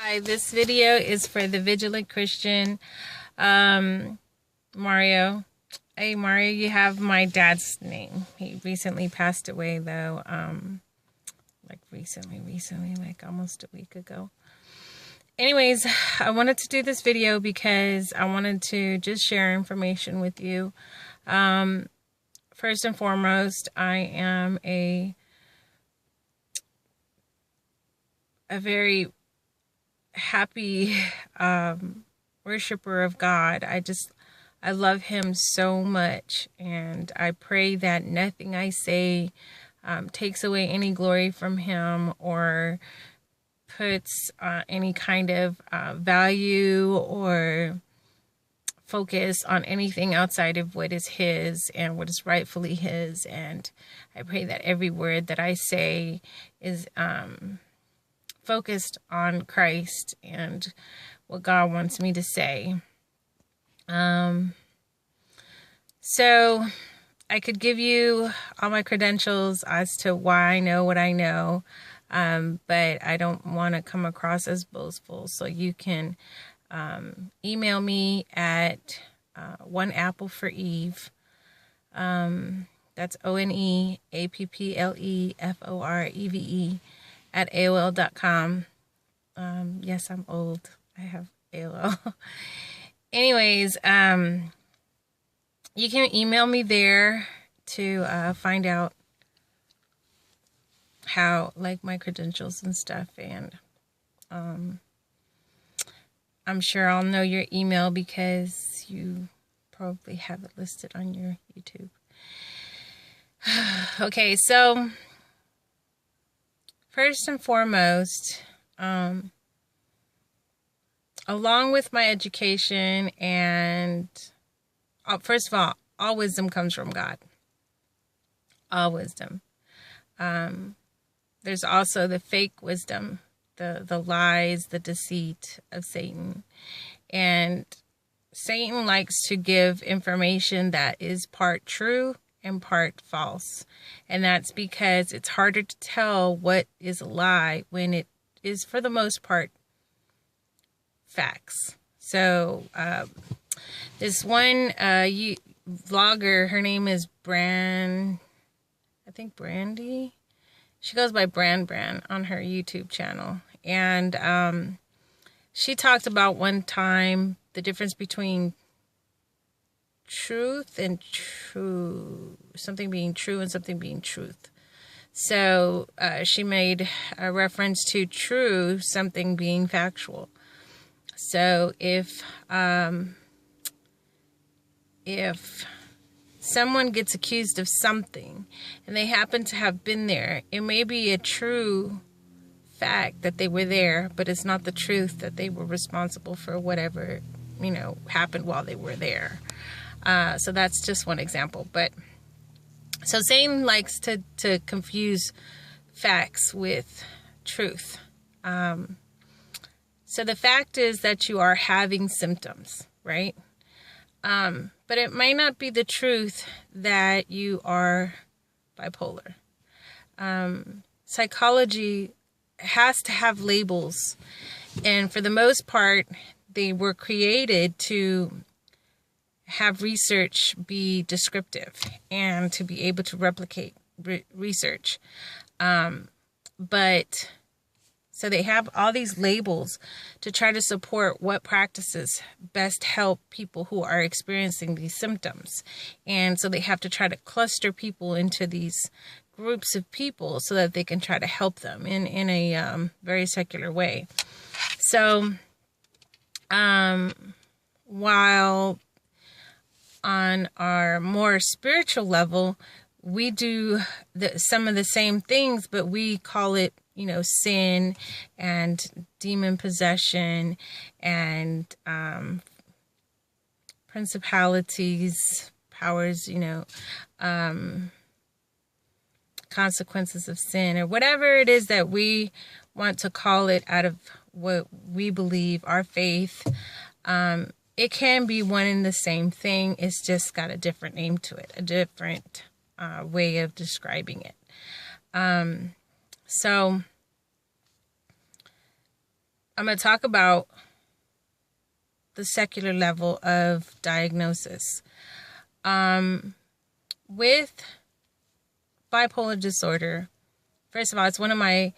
Hi, this video is for the Vigilant Christian, Mario. Hey, Mario, you have my dad's name. He recently passed away, though, like recently, like almost a week ago. Anyways, I wanted to do this video because I wanted to just share information with you. First and foremost, I am a very happy worshiper of God. I love him so much, and I pray that nothing I say takes away any glory from him or puts any kind of value or focus on anything outside of what is his and what is rightfully his. And I pray that every word that I say is focused on Christ and what God wants me to say. So I could give you all my credentials as to why I know what I know, but I don't want to come across as boastful. So you can email me at oneappleforeve. That's ONEAPPLEFOREVE at AOL.com. Yes, I'm old. I have AOL. Anyways, you can email me there to find out how, like, my credentials and stuff. And I'm sure I'll know your email because you probably have it listed on your YouTube. Okay, so first and foremost, along with my education and first of all wisdom comes from God. All wisdom. There's also the fake wisdom, the lies, the deceit of Satan. And Satan likes to give information that is part true and part false. And that's because it's harder to tell what is a lie when it is, for the most part, facts. So this one vlogger, her name is Brandy. She goes by Brand on her YouTube channel. And she talked about one time the difference between truth and something being true and something being truth. So she made a reference to true, something being factual. So if someone gets accused of something and they happen to have been there, it may be a true fact that they were there, but it's not the truth that they were responsible for whatever, happened while they were there. So that's just one example. But so Satan likes to confuse facts with truth. So the fact is that you are having symptoms, right? But it might not be the truth that you are bipolar. Psychology has to have labels, and for the most part, they were created to have research be descriptive and to be able to replicate research. But so they have all these labels to try to support what practices best help people who are experiencing these symptoms. And so they have to try to cluster people into these groups of people so that they can try to help them in a very secular way. So while on our more spiritual level, we do some of the same things, but we call it, sin and demon possession and principalities, powers, consequences of sin, or whatever it is that we want to call it out of what we believe, our faith. It can be one and the same thing. It's just got a different name to it, a different way of describing it. So I'm going to talk about the secular level of diagnosis. With bipolar disorder, first of all, it's one of my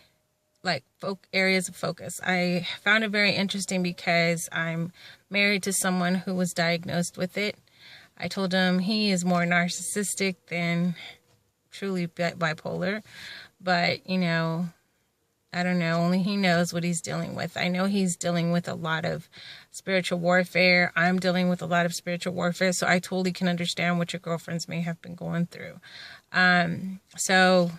areas of focus. I found it very interesting because I'm married to someone who was diagnosed with it. I told him he is more narcissistic than truly bipolar, but you know, I don't know, only he knows what he's dealing with. I know he's dealing with a lot of spiritual warfare. I'm dealing with a lot of spiritual warfare, so I totally can understand what your girlfriends may have been going through. So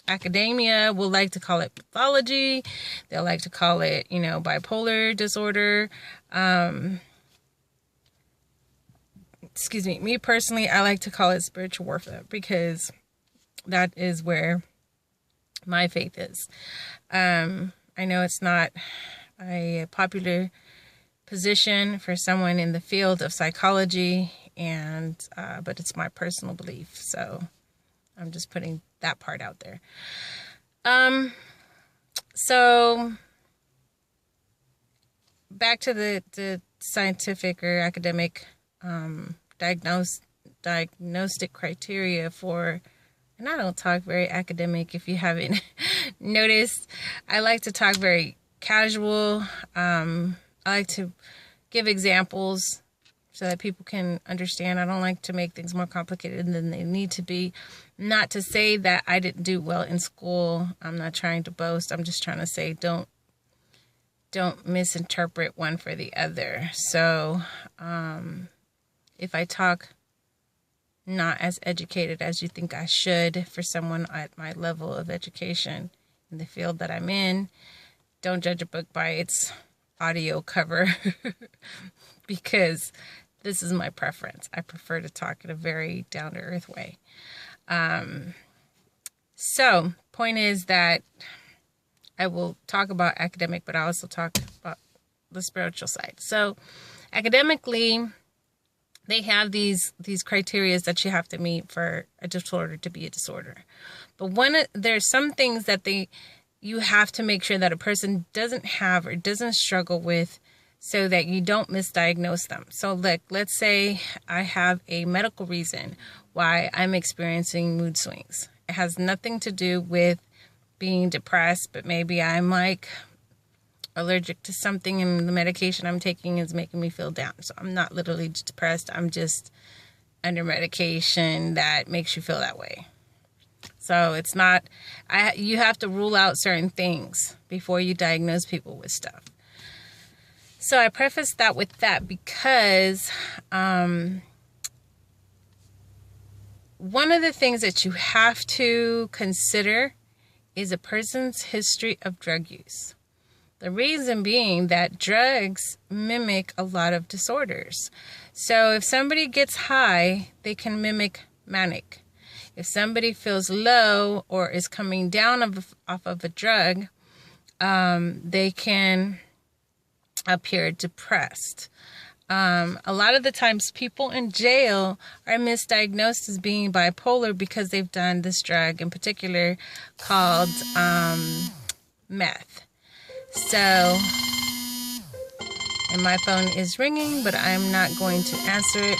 academia will like to call it pathology. They'll like to call it, you know, bipolar disorder. Excuse me. Me personally, I like to call it spiritual warfare because that is where my faith is. I know it's not a popular position for someone in the field of psychology, and but it's my personal belief. So I'm just putting that part out there. So back to the scientific or academic diagnostic criteria for, and I don't talk very academic if you haven't noticed. I like to talk very casual. I like to give examples so that people can understand. I don't like to make things more complicated than they need to be. Not to say that I didn't do well in school. I'm not trying to boast. I'm just trying to say don't misinterpret one for the other. So if I talk not as educated as you think I should for someone at my level of education in the field that I'm in, don't judge a book by its audio cover because this is my preference. I prefer to talk in a very down-to-earth way. So point is that I will talk about academic, but I also talk about the spiritual side. So academically, they have these criteria that you have to meet for a disorder to be a disorder. But there's some things that you have to make sure that a person doesn't have or doesn't struggle with so that you don't misdiagnose them. So let's say I have a medical reason why I'm experiencing mood swings. It has nothing to do with being depressed, but maybe I'm allergic to something and the medication I'm taking is making me feel down. So I'm not literally depressed. I'm just under medication that makes you feel that way. So it's not, you have to rule out certain things before you diagnose people with stuff. So I preface that with that because one of the things that you have to consider is a person's history of drug use. The reason being that drugs mimic a lot of disorders. So if somebody gets high, they can mimic manic. If somebody feels low or is coming down off of a drug, they can appear depressed. A lot of the times people in jail are misdiagnosed as being bipolar because they've done this drug in particular called meth. So, and my phone is ringing, but I'm not going to answer it